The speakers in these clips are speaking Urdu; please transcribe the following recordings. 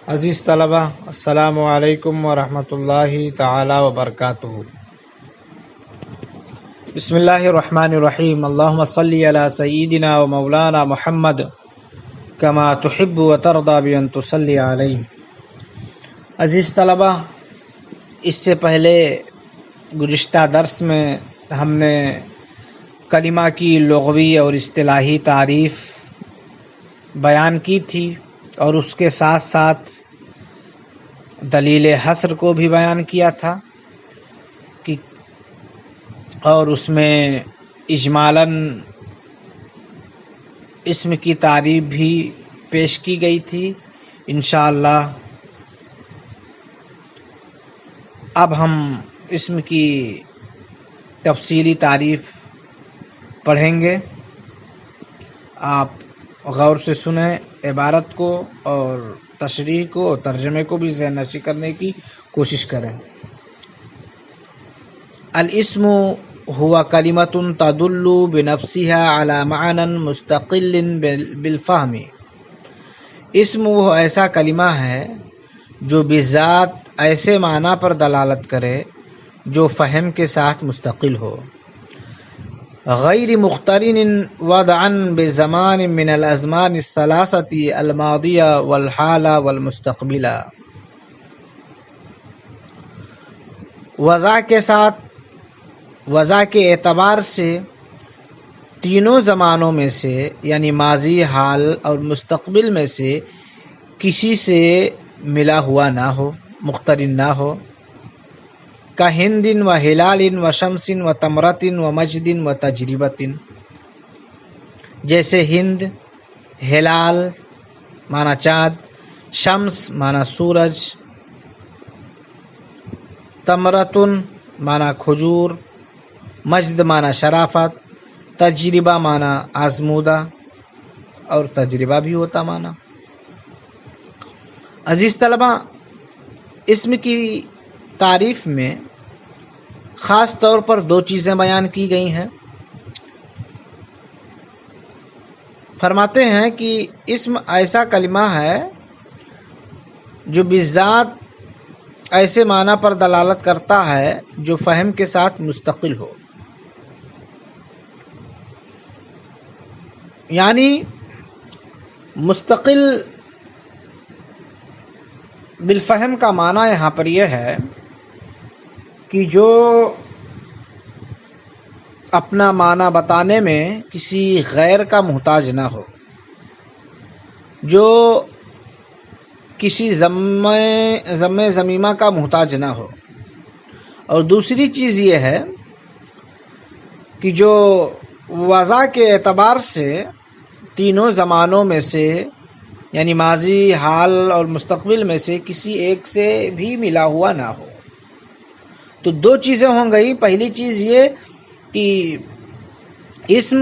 عزیز طلبہ، السلام علیکم ورحمۃ اللہ تعالی وبرکاتہ۔ بسم اللہ الرحمن الرحیم۔ اللہم صلی علی سیدنا و مولانا محمد کما تحب و ترضی بان تصلی علیہ۔ عزیز طلبہ، اس سے پہلے گزشتہ درس میں ہم نے کلمہ کی لغوی اور اصطلاحی تعریف بیان کی تھی، اور اس کے ساتھ ساتھ دلیل حصر کو بھی بیان کیا تھا اور اس میں اجمالاً اسم کی تعریف بھی پیش کی گئی تھی۔ انشاءاللہ اب ہم اسم کی تفصیلی تعریف پڑھیں گے۔ آپ غور سے سنیں عبارت کو، اور تشریح کو اور ترجمے کو بھی ذہن نشین کرنے کی کوشش کریں۔ الاسم هو کلمۃ تدل بنفسها على معنى مستقل بالفهم۔ اسم وہ ایسا کلمہ ہے جو بذات ایسے معنی پر دلالت کرے جو فہم کے ساتھ مستقل ہو، غیر مقترن وضعا بزمان من الازمان الثلاثة الماضیہ والحالہ والمستقبلہ۔ وضع کے اعتبار سے تینوں زمانوں میں سے، یعنی ماضی، حال اور مستقبل میں سے کسی سے ملا ہوا نہ ہو، مقترن نہ ہو۔ کہند و ہلال و شمس و تمرت و مجد و تجربت، جیسے ہند، ہلال معنی چاند، شمس معنی سورج، تمرتن معنی کھجور، مجد معنی شرافت، تجربہ معنی آزمودہ، اور تجربہ بھی ہوتا معنی۔ عزیز طلبہ، اسم کی تعریف میں خاص طور پر دو چیزیں بیان کی گئی ہیں۔ فرماتے ہیں کہ اسم ایسا کلمہ ہے جو بذات ایسے معنی پر دلالت کرتا ہے جو فہم کے ساتھ مستقل ہو، یعنی مستقل بالفہم کا معنی یہاں پر یہ ہے کہ جو اپنا معنی بتانے میں کسی غیر کا محتاج نہ ہو، جو کسی ضمہ ضمیمہ کا محتاج نہ ہو، اور دوسری چیز یہ ہے کہ جو وضع کے اعتبار سے تینوں زمانوں میں سے، یعنی ماضی، حال اور مستقبل میں سے کسی ایک سے بھی ملا ہوا نہ ہو۔ تو دو چیزیں ہوں گئی۔ پہلی چیز یہ کہ اسم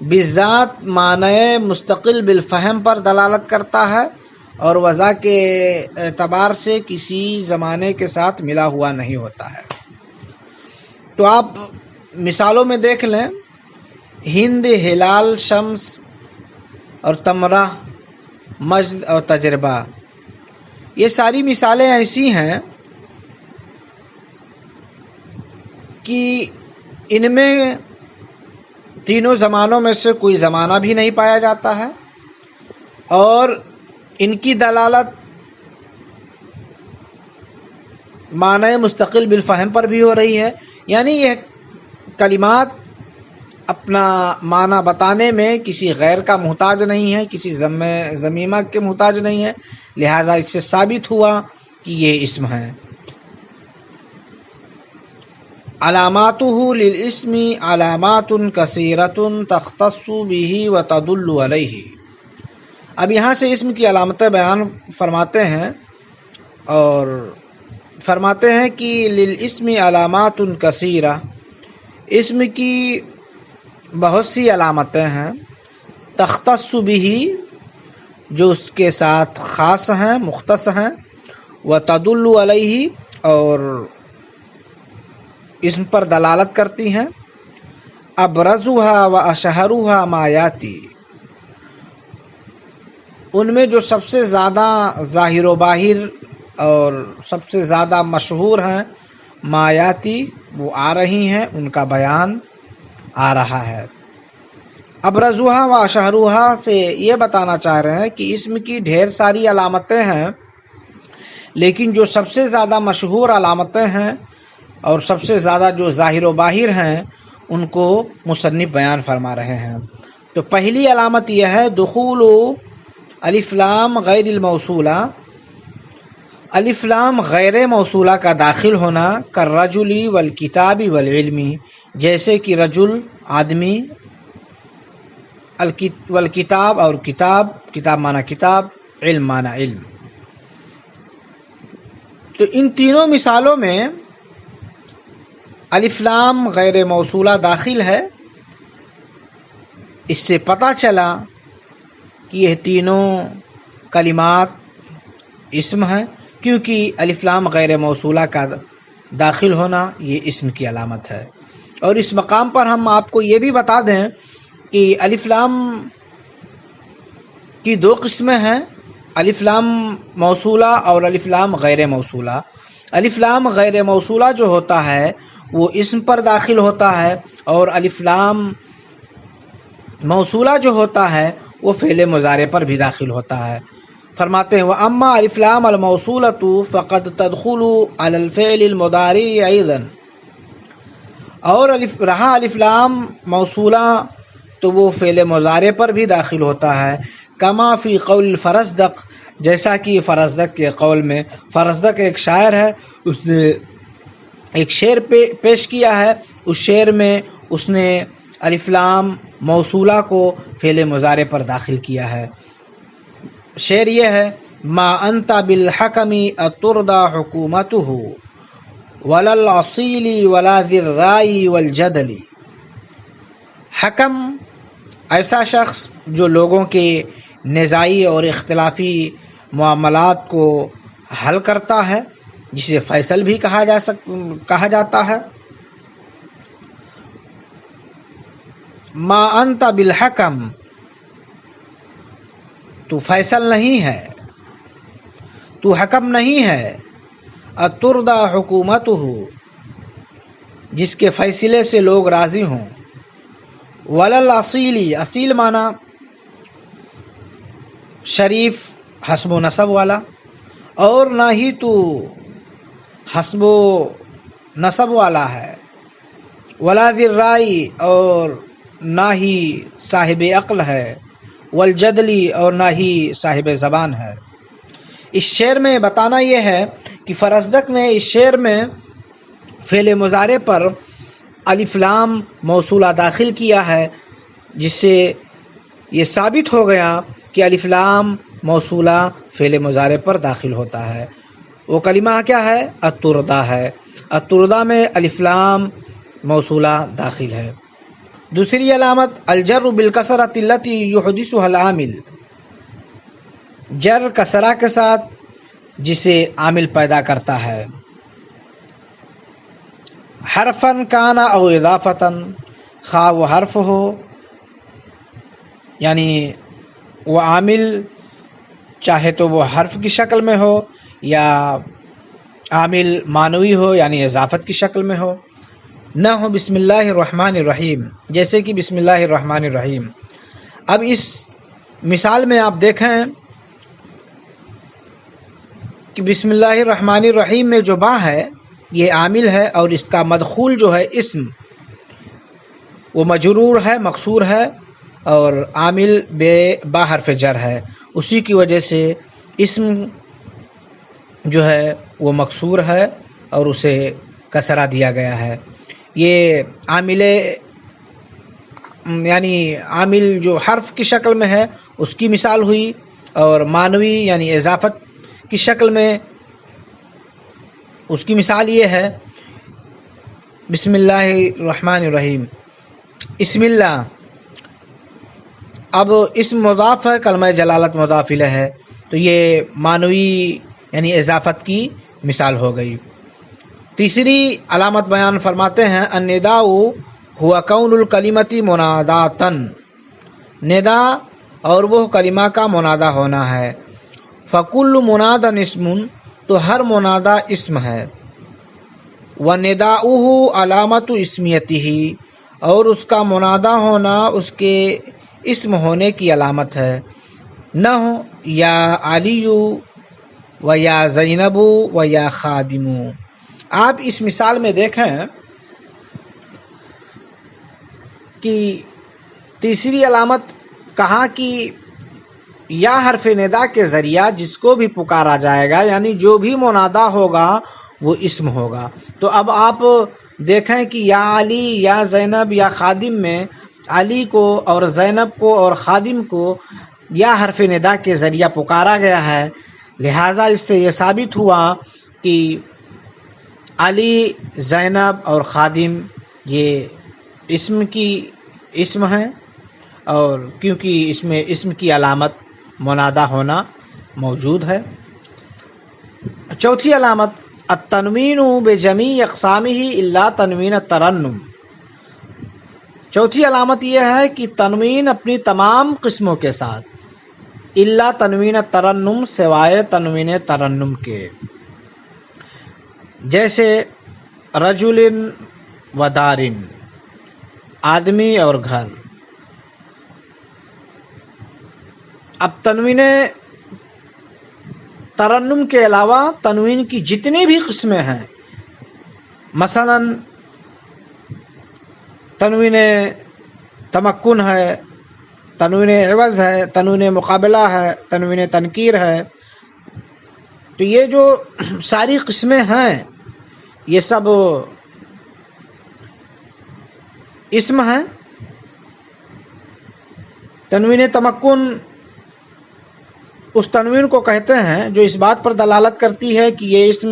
بذات معنی مستقل بالفہم پر دلالت کرتا ہے، اور وضع کے اعتبار سے کسی زمانے کے ساتھ ملا ہوا نہیں ہوتا ہے۔ تو آپ مثالوں میں دیکھ لیں، ہند، ہلال، شمس اور تمرہ، مجد اور تجربہ، یہ ساری مثالیں ایسی ہیں کہ ان میں تینوں زمانوں میں سے کوئی زمانہ بھی نہیں پایا جاتا ہے، اور ان کی دلالت معنی مستقل بالفہم پر بھی ہو رہی ہے۔ یعنی یہ کلمات اپنا معنی بتانے میں کسی غیر کا محتاج نہیں ہے، کسی ضمیمہ کے محتاج نہیں ہے، لہذا اس سے ثابت ہوا کہ یہ اسم ہے۔ علاماتہ للاسم علامات کثیرۃ تختص بہ وتدل علیہ۔ اب یہاں سے اسم کی علامتیں بیان فرماتے ہیں، اور فرماتے ہیں کہ للاسم علامات کثیرہ، اسم کی بہت سی علامتیں ہیں، تختص بہ جو اس کے ساتھ خاص ہیں، مختص ہیں، وتدل علیہ اور اسم پر دلالت کرتی ہیں۔ ابرزها واشهرها ما یاتی، ان میں جو سب سے زیادہ ظاہر و باہر اور سب سے زیادہ مشہور ہیں مایاتی وہ آ رہی ہیں، ان کا بیان آ رہا ہے۔ ابرزوہا و اشہروہا سے یہ بتانا چاہ رہے ہیں کہ اسم کی ڈھیر ساری علامتیں ہیں، لیکن جو سب سے زیادہ مشہور علامتیں ہیں اور سب سے زیادہ جو ظاہر و باہر ہیں ان کو مصنف بیان فرما رہے ہیں۔ تو پہلی علامت یہ ہے دخول الف لام غیر الموصولہ، الف لام غیر موصولہ کا داخل ہونا، کالرجل والکتاب والعلم، جیسے کہ رجل آدمی، والکتاب اور کتاب، کتاب مانا کتاب، علم مانا علم۔ تو ان تینوں مثالوں میں الف لام غیر موصولہ داخل ہے۔ اس سے پتہ چلا کہ یہ تینوں کلمات اسم ہیں، کیونکہ الف لام غیر موصولہ کا داخل ہونا یہ اسم کی علامت ہے۔ اور اس مقام پر ہم آپ کو یہ بھی بتا دیں کہ الف لام کی دو قسمیں ہیں، الف لام موصولہ اور الف لام غیر موصولہ۔ الف لام غیر موصولہ جو ہوتا ہے وہ اسم پر داخل ہوتا ہے، اور الف لام موصولہ جو ہوتا ہے وہ فعل مضارع پر بھی داخل ہوتا ہے۔ فرماتے ہیں وَأَمَّا الف لام الموصولۃ فقد تدخل علی الفعل المضارع ایضا، اور رہا الف لام موصولہ تو وہ فعل مضارع پر بھی داخل ہوتا ہے، کما فی قول الفرزدق، جیسا کہ فرزدق کے قول میں۔ فرزدق ایک شاعر ہے، اس نے ایک شعر پیش کیا ہے، اس شعر میں اس نے الف لام موصولہ کو فعل مضارع پر داخل کیا ہے۔ شعر یہ ہے ما انت بالحکم اترضى حکومته ولا الاصیل ولا ذی الرأی والجدل۔ حکم ایسا شخص جو لوگوں کے نزاعی اور اختلافی معاملات کو حل کرتا ہے، جسے فیصل بھی کہا جاتا ہے۔ ما انت بالحکم، تو فیصل نہیں ہے، تو حکم نہیں ہے، اترضى حکومته، جس کے فیصلے سے لوگ راضی ہوں، ولا الاصیل، اصیل مانا شریف حسب و نسب والا، اور نہ ہی تو حسب و نسب والا ہے، ولا ذی الرأی، اور نہ ہی صاحب عقل ہے، والجدلی، اور نہ ہی صاحب زبان ہے۔ اس شعر میں بتانا یہ ہے کہ فرزدق نے اس شعر میں فعل مضارع پر الف لام موصولہ داخل کیا ہے، جس سے یہ ثابت ہو گیا کہ الف لام موصولہ فعل مضارع پر داخل ہوتا ہے۔ وہ کلمہ کیا ہے؟ اترضى ہے، اترضى میں الف لام موصولہ داخل ہے۔ دوسری علامت الجر بالکسرۃ التی یحدثها العامل، جر کسرہ کے ساتھ جسے عامل پیدا کرتا ہے۔ حرفاً کان او اضافتاً، خواہ وہ حرف ہو، یعنی وہ عامل چاہے تو وہ حرف کی شکل میں ہو یا عامل معنوی ہو یعنی اضافت کی شکل میں ہو، نہ ہو بسم اللہ الرحمن الرحیم، جیسے کہ بسم اللہ الرحمن الرحیم۔ اب اس مثال میں آپ دیکھیں کہ بسم اللہ الرحمن الرحیم میں جو با ہے یہ عامل ہے، اور اس کا مدخول جو ہے اسم وہ مجرور ہے، مکسور ہے، اور عامل با حرف جر ہے، اسی کی وجہ سے اسم جو ہے وہ مکسور ہے اور اسے کسرہ دیا گیا ہے۔ یہ عامل یعنی عامل جو حرف کی شکل میں ہے اس کی مثال ہوئی، اور معنوی یعنی اضافت کی شکل میں اس کی مثال یہ ہے بسم اللہ الرحمن الرحیم، اسم اللہ۔ اب اسم مضاف ہے، کلمہ جلالت مضاف الیہ ہے، تو یہ معنوی یعنی اضافت کی مثال ہو گئی۔ تیسری علامت بیان فرماتے ہیں النداء ہوا کون الکلمۃ مناداتن، ندا اور وہ کلمہ کا منادہ ہونا ہے۔ فکل منادن اسم، تو ہر منادہ اسم ہے۔ ونداؤہ علامت اسمیتہ، اور اس کا منادہ ہونا اس کے اسم ہونے کی علامت ہے۔ نہ یا علی و یا زینب و یا خادم۔ آپ اس مثال میں دیکھیں کہ تیسری علامت کہا کہ یا حرف ندا کے ذریعہ جس کو بھی پکارا جائے گا، یعنی جو بھی منادہ ہوگا وہ اسم ہوگا۔ تو اب آپ دیکھیں کہ یا علی یا زینب یا خادم میں علی کو اور زینب کو اور خادم کو یا حرف ندا کے ذریعہ پکارا گیا ہے، لہٰذا اس سے یہ ثابت ہوا کہ علی، زینب اور خادم یہ اسم ہیں، اور کیونکہ اس میں اسم کی علامت منادہ ہونا موجود ہے۔ چوتھی علامت التنوین بجمیع اقسامہ الا تنوین الترنم۔ چوتھی علامت یہ ہے کہ تنوین اپنی تمام قسموں کے ساتھ، الا تنوین الترنم، سوائے تنوین ترنم کے، جیسے رجل و دار، آدمی اور گھر۔ اب تنوین ترنم کے علاوہ تنوین کی جتنی بھی قسمیں ہیں، مثلا تنوین تمکن ہے، تنوین عوض ہے، تنوین مقابلہ ہے، تنوین تنکیر ہے، تو یہ جو ساری قسمیں ہیں یہ سب اسم ہیں۔ تنوین تمکن اس تنوین کو کہتے ہیں جو اس بات پر دلالت کرتی ہے کہ یہ اسم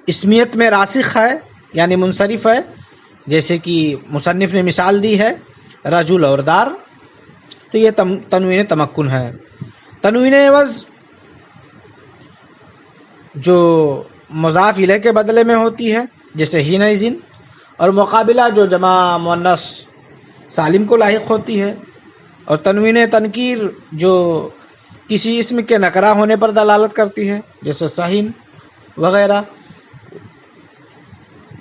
اسمیت میں راسخ ہے، یعنی منصرف ہے، جیسے کہ مصنف نے مثال دی ہے رجل اور دار، تو یہ تنوین تمکن ہے۔ تنوین عوض جو مضاف الیہ کے بدلے میں ہوتی ہے، جیسے حینئذ، اور مقابلہ جو جمع مؤنث سالم کو لاحق ہوتی ہے، اور تنوین تنکیر جو کسی اسم کے نکرہ ہونے پر دلالت کرتی ہے، جیسے صحین وغیرہ۔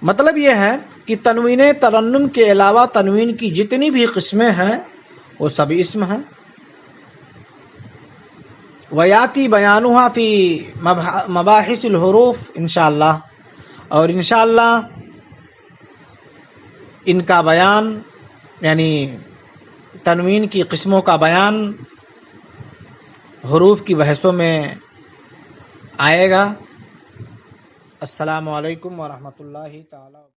مطلب یہ ہے کہ تنوین ترنم کے علاوہ تنوین کی جتنی بھی قسمیں ہیں وہ سب اسم ہیں۔ ویاتی بیانها فی مباحث الحروف انشاءاللہ، اور انشاءاللہ ان کا بیان، یعنی تنوین کی قسموں کا بیان حروف کی بحثوں میں آئے گا۔ السلام علیکم ورحمۃ اللہ تعالی۔